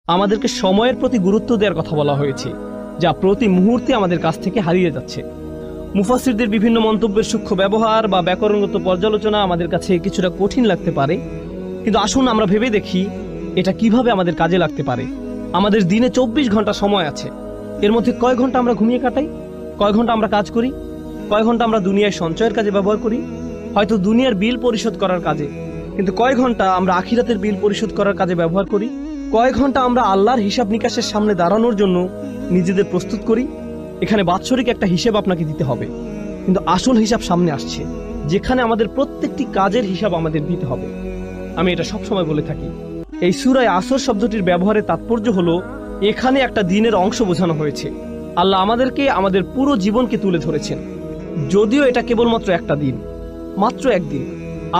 আমাদেরকে সময়ের প্রতি গুরুত্ব দেওয়ার কথা বলা হয়েছে, যা প্রতি মুহূর্তে আমাদের কাছ থেকে হারিয়ে যাচ্ছে। মুফাসসিরদের বিভিন্ন মন্তব্যের সূক্ষ্ম ব্যবহার বা ব্যাকরণগত পর্যালোচনা আমাদের কাছে কিছুটা কঠিন লাগতে পারে, কিন্তু আসুন আমরা ভেবে দেখি এটা কিভাবে আমাদের কাজে লাগতে পারে। আমাদের দিনে 24 ঘন্টা সময় আছে। এর মধ্যে কয় ঘন্টা আমরা ঘুমিয়ে কাটাই, কয় ঘন্টা আমরা কাজ করি, কয় ঘন্টা আমরা দুনিয়ায় সঞ্চয়ের কাজে ব্যবহার করি, হয়তো দুনিয়ার বিল পরিশোধ করার কাজে, কিন্তু কয় ঘন্টা আমরা আখিরাতের বিল পরিশোধ করার কাজে ব্যবহার করি, কয় ঘন্টা আমরা আল্লাহর হিসাব নিকাশের সামনে দাঁড়ানোর জন্য নিজেদের প্রস্তুত করি। এখানে বাৎসরিক একটা হিসেব আপনাকে দিতে হবে, কিন্তু আসল হিসাব সামনে আসছে, যেখানে আমাদের প্রত্যেকটি কাজের হিসাব আমাদের দিতে হবে। আমি এটা সবসময় বলে থাকি, এই সূরায়ে আসর শব্দটির ব্যবহারের তাৎপর্য হলো এখানে একটা দিনের অংশ বোঝানো হয়েছে। আল্লাহ আমাদেরকে আমাদের পুরো জীবনকে তুলে ধরেছেন, যদিও এটা কেবলমাত্র একটা দিন, মাত্র একদিন।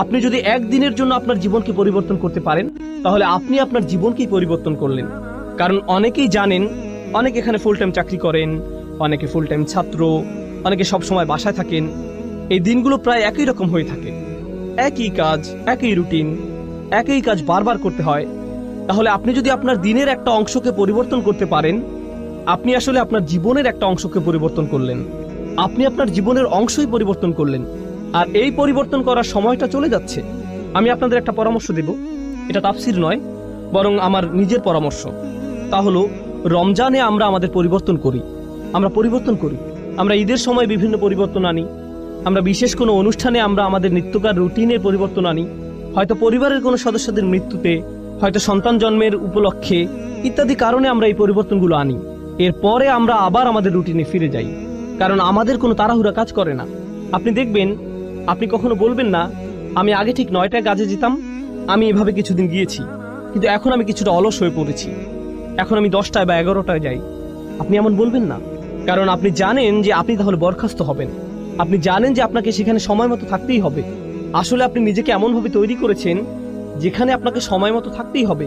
আপনি যদি একদিনের জন্য আপনার জীবনকে পরিবর্তন করতে পারেন, তাহলে আপনি আপনার জীবনকেই পরিবর্তন করলেন। কারণ অনেকেই জানেন, অনেকে এখানে ফুল টাইম চাকরি করেন, অনেকে ফুল টাইম ছাত্র, অনেকে সবসময় বাসায় থাকেন। এই দিনগুলো প্রায় একই রকম হয়ে থাকে, একই কাজ, একই রুটিন, একই কাজ বারবার করতে হয়। তাহলে আপনি যদি আপনার দিনের একটা অংশকে পরিবর্তন করতে পারেন, আপনি আসলে আপনার জীবনের একটা অংশকে পরিবর্তন করলেন। আপনি আপনার জীবনের অংশই পরিবর্তন করলেন, আর এই পরিবর্তন করার সময়টা চলে যাচ্ছে। আমি আপনাদের একটা পরামর্শ দেব, এটা তাফসির নয়, বরং আমার নিজের পরামর্শ। তা হলো, রমজানে আমরা আমাদের পরিবর্তন করি, আমরা ঈদের সময় বিভিন্ন পরিবর্তন আনি, আমরা বিশেষ কোনো অনুষ্ঠানে আমরা আমাদের নিত্যকার রুটিনের পরিবর্তন আনি, হয়তো পরিবারের কোনো সদস্যদের মৃত্যুতে, হয়তো সন্তান জন্মের উপলক্ষে, ইত্যাদি কারণে আমরা এই পরিবর্তনগুলো আনি। এরপরে আমরা আবার আমাদের রুটিনে ফিরে যাই, কারণ আমাদের কোনো তাড়াহুড়া কাজ করে না। আপনি দেখবেন, আপনি কখনো বলবেন না, আমি আগে ঠিক 9টায় কাজে যেতাম, আমি এভাবে কিছুদিন গিয়েছি, কিন্তু এখন আমি কিছুটা অলস হয়ে পড়েছি, এখন আমি 10টায় বা 11টায় যাই। আপনি এমন বলবেন না, কারণ আপনি জানেন যে আপনি তাহলে বরখাস্ত হবেন। আপনি জানেন যে আপনাকে সেখানে সময় মতো থাকতেই হবে। আসলে আপনি নিজেকে এমনভাবে তৈরি করেছেন যেখানে আপনাকে সময় মতো থাকতেই হবে।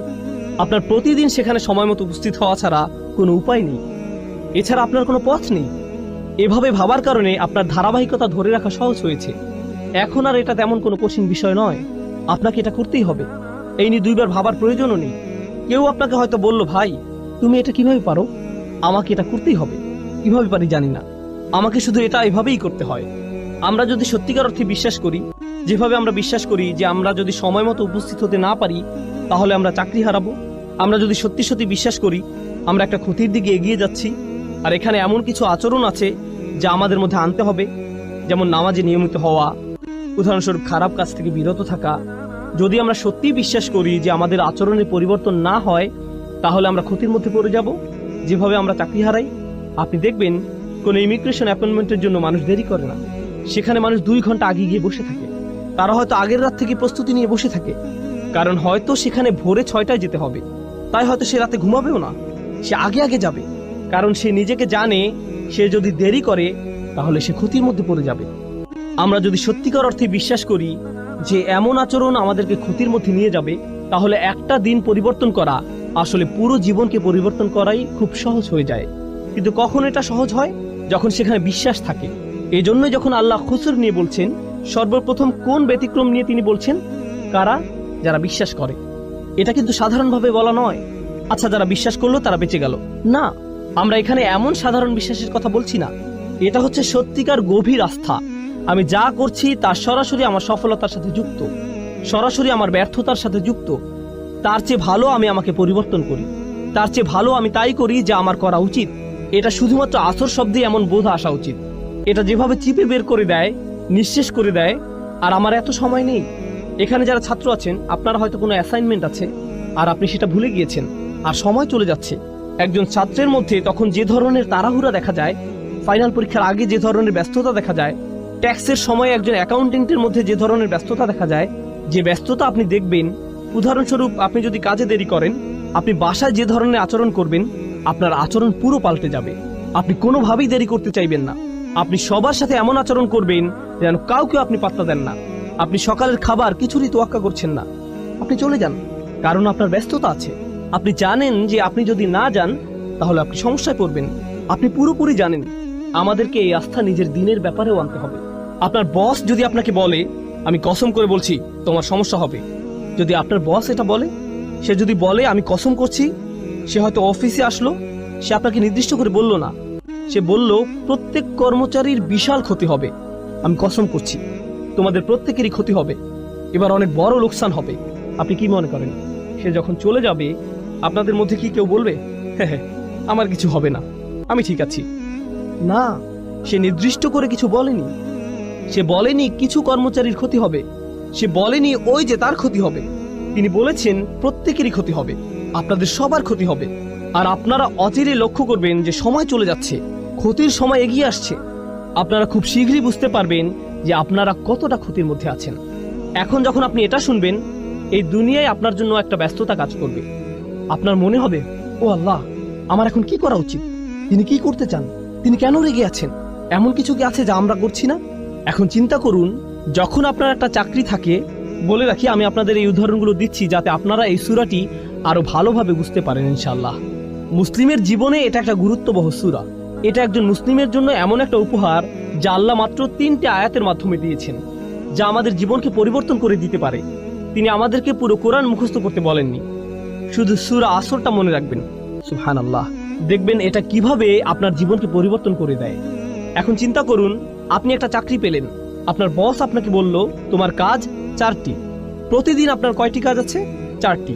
আপনার প্রতিদিন সেখানে সময় মতো উপস্থিত হওয়া ছাড়া কোনো উপায় নেই, এছাড়া আপনার কোনো পথ নেই। এভাবে ভাবার কারণে আপনার ধারাবাহিকতা ধরে রাখা সহজ হয়েছে। এখন আর এটা তেমন কোনো কঠিন বিষয় নয়, আপনাকে এটা করতেই হবে। এই নিয়ে দুইবার ভাবার প্রয়োজনও নেই। কেউ আপনাকে হয়তো বলল, ভাই তুমি এটা কিভাবে পারো? আমাকে এটা করতেই হবে। কিভাবে পারি জানি না, আমাকে শুধু এটা এভাবেই করতে হয়। আমরা যদি সত্যিকার অর্থে বিশ্বাস করি, যেভাবে আমরা বিশ্বাস করি যে আমরা যদি সময় মতো উপস্থিত হতে না পারি তাহলে আমরা চাকরি হারাবো, আমরা যদি সত্যি সত্যি বিশ্বাস করি আমরা একটা ক্ষতির দিকে এগিয়ে যাচ্ছি, আর এখানে এমন কিছু আচরণ আছে যা আমাদের মধ্যে আনতে হবে, যেমন নামাজে নিয়মিত হওয়া, উদাহরণস্বরূপ খারাপ কাজ থেকে বিরত থাকা। যদি আমরা সত্যিই বিশ্বাস করি যে আমাদের আচরণের পরিবর্তন না হয়, তাহলে আমরা ক্ষতির মধ্যে পড়ে যাব, যেভাবে আমরা চাকরি হারাই। আপনি দেখবেন, কোনো ইমিগ্রেশন অ্যাপয়েন্টমেন্টের জন্য মানুষ দেরি করে না, সেখানে মানুষ 2 ঘন্টা আগে গিয়ে বসে থাকে। তারা হয়তো আগের রাত থেকে প্রস্তুতি নিয়ে বসে থাকে, কারণ হয়তো সেখানে ভোরে 6টায় যেতে হবে, তাই হয়তো সে রাতে ঘুমাবেও না, সে আগে আগে যাবে, কারণ সে নিজেকে জানে সে যদি দেরি করে তাহলে সে ক্ষতির মধ্যে পড়ে যাবে। আমরা যদি সত্যিকার অর্থে বিশ্বাস করি যে এমন আচরণ আমাদেরকে ক্ষতির মধ্যে নিয়ে যাবে, তাহলে একটা দিন পরিবর্তন করা আসলে পুরো জীবনকে পরিবর্তন করাই খুব সহজ হয়ে যায়। কিন্তু কখন এটা সহজ হয়? যখন সেখানে বিশ্বাস থাকে। এই জন্যই যখন আল্লাহ খুসর নিয়ে বলছেন, সর্বপ্রথম কোন ব্যতিক্রম নিয়ে তিনি বলছেন? কারা? যারা বিশ্বাস করে। এটা কিন্তু সাধারণভাবে বলা নয়, আচ্ছা যারা বিশ্বাস করলো তারা বেঁচে গেল, না। আমরা এখানে এমন সাধারণ বিশ্বাসের কথা বলছি না, এটা হচ্ছে সত্যিকার গভীর আস্থা। আমি যা করছি তা সরাসরি আমার সফলতার সাথে যুক্ত, সরাসরি আমার ব্যর্থতার সাথে যুক্ত। তার চেয়ে ভালো আমি আমাকে পরিবর্তন করি, তার চেয়ে ভালো আমি তাই করি যা আমার করা উচিত। এটা শুধুমাত্র আসর শব্দে এমন বোধ আসা উচিত। এটা যেভাবে চিপে বের করে দেয়, নিঃশেষ করে দেয়, আর আমার এত সময় নেই। এখানে যারা ছাত্র আছেন, আপনারা হয়তো কোনো অ্যাসাইনমেন্ট আছে আর আপনি সেটা ভুলে গিয়েছেন, আর সময় চলে যাচ্ছে। একজন ছাত্রের মধ্যে তখন যে ধরনের তাড়াহুড়া দেখা যায়, ফাইনাল পরীক্ষার আগে যে ধরনের ব্যস্ততা দেখা যায়, ট্যাক্সের সময় একজন অ্যাকাউন্টেন্টের মধ্যে যে ধরনের ব্যস্ততা দেখা যায়, যে ব্যস্ততা আপনি দেখবেন, উদাহরণস্বরূপ আপনি যদি কাজে দেরি করেন, আপনি বাসায় যে ধরনের আচরণ করবেন, আপনার আচরণ পুরো পাল্টে যাবে। আপনি কোনোভাবেই দেরি করতে চাইবেন না, আপনি সবার সাথে এমন আচরণ করবেন যেন কাউকে আপনি পাত্তা দেন না। আপনি সকালের খাবার কিছুরই তোয়াক্কা করছেন না, আপনি চলে যান, কারণ আপনার ব্যস্ততা আছে। আপনি জানেন যে আপনি যদি না যান তাহলে আপনি সমস্যায় পড়বেন। আপনি পুরোপুরি জানেন। আমাদেরকে এই আস্থা নিজের দিনের ব্যাপারেও আনতে হবে। আপনার বস যদি আপনাকে বলে, আমি কসম করে বলছি তোমার সমস্যা হবে, যদি আপনার বস এটা বলে, সে যদি বলে আমি কসম করছি সে হয়তো অফিসে আসলো, সে আপনাকে নির্দিষ্ট করে বলল না, সে বলল প্রত্যেক কর্মচারীর বিশাল ক্ষতি হবে, আমি কসম করছি তোমাদের প্রত্যেকেরই ক্ষতি হবে, এবার অনেক বড় লোকসান হবে। আপনি কি মনে করেন সে যখন চলে যাবে আপনাদের মধ্যে কি কেউ বলবে হ্যাঁ আমার কিছু হবে না, আমি ঠিক আছি? না, সে নির্দিষ্ট করে কিছু বলেনি। সে বলেনি কিছু কর্মচারীর ক্ষতি হবে, সে বলেনি ওই যে তার ক্ষতি হবে। তিনি বলেছেন প্রত্যেকেরই ক্ষতি হবে, আপনাদের সবার ক্ষতি হবে। আর আপনারা অচিরে লক্ষ্য করবেন যে সময় চলে যাচ্ছে, ক্ষতির সময় এগিয়ে আসছে। আপনারা খুব শীঘ্রই বুঝতে পারবেন যে আপনারা কতটা ক্ষতির মধ্যে আছেন। এখন যখন আপনি এটা শুনবেন, এই দুনিয়ায় আপনার জন্য একটা ব্যস্ততা কাজ করবে। আপনার মনে হবে, ও আল্লাহ, আমার এখন কি করা উচিত? তিনি কি করতে চান? তিনি কেন রেগে আছেন? এমন কিছু কি আছে যা আমরা করছি না? এখন চিন্তা করুন, যখন আপনার একটা চাকরি থাকে, বলে রাখি আমি আপনাদের এই উদাহরণগুলো দিচ্ছি যাতে আপনারা এই সূরাটি আরো ভালোভাবে বুঝতে পারেন ইনশাআল্লাহ। মুসলিমের জীবনে এটা একটা গুরুত্ববহ সূরা। এটা একজন মুসলিমের জন্য এমন একটা উপহার যা আল্লাহ মাত্র 3টে আয়াতের মাধ্যমে দিয়েছেন, যা আমাদের জীবনকে পরিবর্তন করে দিতে পারে। তিনি আমাদেরকে পুরো কোরআন মুখস্থ করতে বলেননি, শুধু সূরা আসরটা মনে রাখবেন। সুবহানাল্লাহ, দেখবেন এটা কিভাবে আপনার জীবনকে পরিবর্তন করে দেয়। এখন চিন্তা করুন, আপনি একটা চাকরি পেলেন, আপনার বস আপনাকে বলল তোমার কাজ 4টি। প্রতিদিন আপনার কয়টি কাজ আছে? 4টি।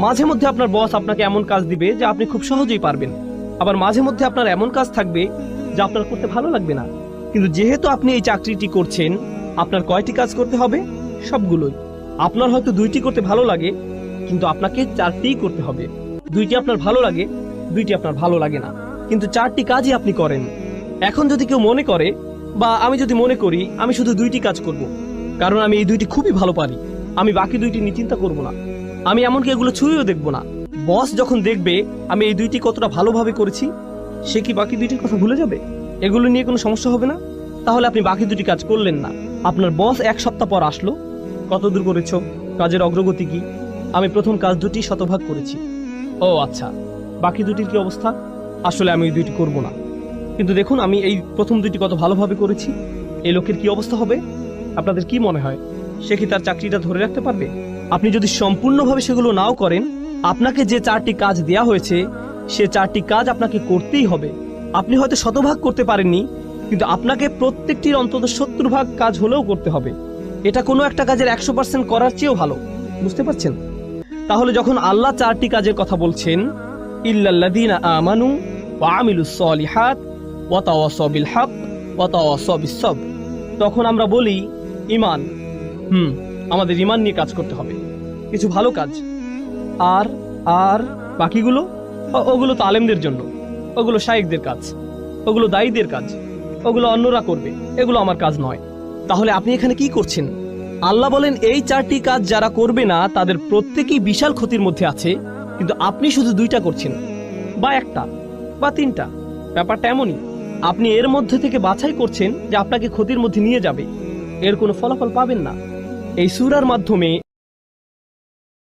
মাঝে মধ্যে আপনার বস আপনাকে এমন কাজ দিবে যা আপনি খুব সহজেই পারবেন, আবার মাঝে মধ্যে আপনার এমন কাজ থাকবে যা আপনার করতে ভালো লাগবে না। কিন্তু যেহেতু আপনি এই চাকরিটি করছেন, আপনার কয়টি কাজ করতে হবে? সবগুলোই। আপনার হয়তো 2টি করতে ভালো লাগে, কিন্তু আপনাকে 4টিই করতে হবে। 2টি আপনার ভালো লাগে, 2টি আপনার ভালো লাগে না, কিন্তু 4টি কাজই আপনি করেন। এখন যদি কেউ মনে করে, বা আমি যদি মনে করি আমি শুধু 2টি কাজ করব, কারণ আমি এই 2টি খুবই ভালো পারি, আমি বাকি 2টি নিয়ে চিন্তা করব না, আমি এমনকি এগুলো ছুঁয়েও দেখব না। বস যখন দেখবে আমি এই 2টি কতটা ভালোভাবে করেছি, সে কি বাকি 2টির কথা ভুলে যাবে? এগুলো নিয়ে কোনো সমস্যা হবে না? তাহলে আপনি বাকি 2টি কাজ করলেন না। আপনার বস 1 সপ্তাহ পর আসলো, কত দূর করেছো, কাজের অগ্রগতি কি? আমি প্রথম কাজ 2টি শতভাগ করেছি। ও আচ্ছা, বাকি 2টির কি অবস্থা? আসলে আমি এই 2টি করব না, কিন্তু দেখুন আমি এই প্রথম 2টি কত ভালোভাবে করেছি। এই লোকের কি অবস্থা হবে? আপনাদের কি মনে হয়, সে কি তার চাকরিটা ধরে রাখতে পারবে? আপনি যদি সম্পূর্ণভাবে সেগুলো নাও করেন, আপনাকে যে 4টি কাজ দেয়া হয়েছে সে 4টি কাজ আপনাকে করতেই হবে। আপনি হয়তো শতভাগ করতে পারেননি, কিন্তু আপনাকে প্রত্যেকটির অন্তত 70 ভাগ কাজ হলেও করতে হবে। এটা কোনো একটা কাজের 100% করার চেয়েও ভালো। বুঝতে পারছেন? তাহলে যখন আল্লাহ 4টি কাজের কথা বলছেন, ইল্লাল্লাযীনা আমানু ওয়া আমিলুস সলিহাত ওয়া তাওয়াসাউ বিল হক ওয়া তাওয়াসাউ বিস সবর, তখন আমরা বলি ঈমান। আমাদের ঈমান নিয়ে কাজ করতে হবে, কিছু ভালো কাজ। আর আর বাকিগুলো, ওগুলো তো আলেমদের জন্য, ওগুলো শায়েখদের কাজ, ওগুলো দায়ীদের কাজ, ওগুলো অন্যরা করবে, এগুলো আমার কাজ নয়। তাহলে আপনি এখানে কি করছেন? আল্লাহ বলেন এই 4টি কাজ যারা করবে না তাদের প্রত্যেকেই বিশাল ক্ষতির মধ্যে আছে, কিন্তু আপনি শুধু 2টা করছেন, বা 1টা বা 3টা। ব্যাপারটা এমনই, আপনি এর মধ্যে থেকে বাছাই করছেন যে আপনাকে ক্ষতির মধ্যে নিয়ে যাবে, এর কোনো ফলাফল পাবেন না। এই সূরার মাধ্যমে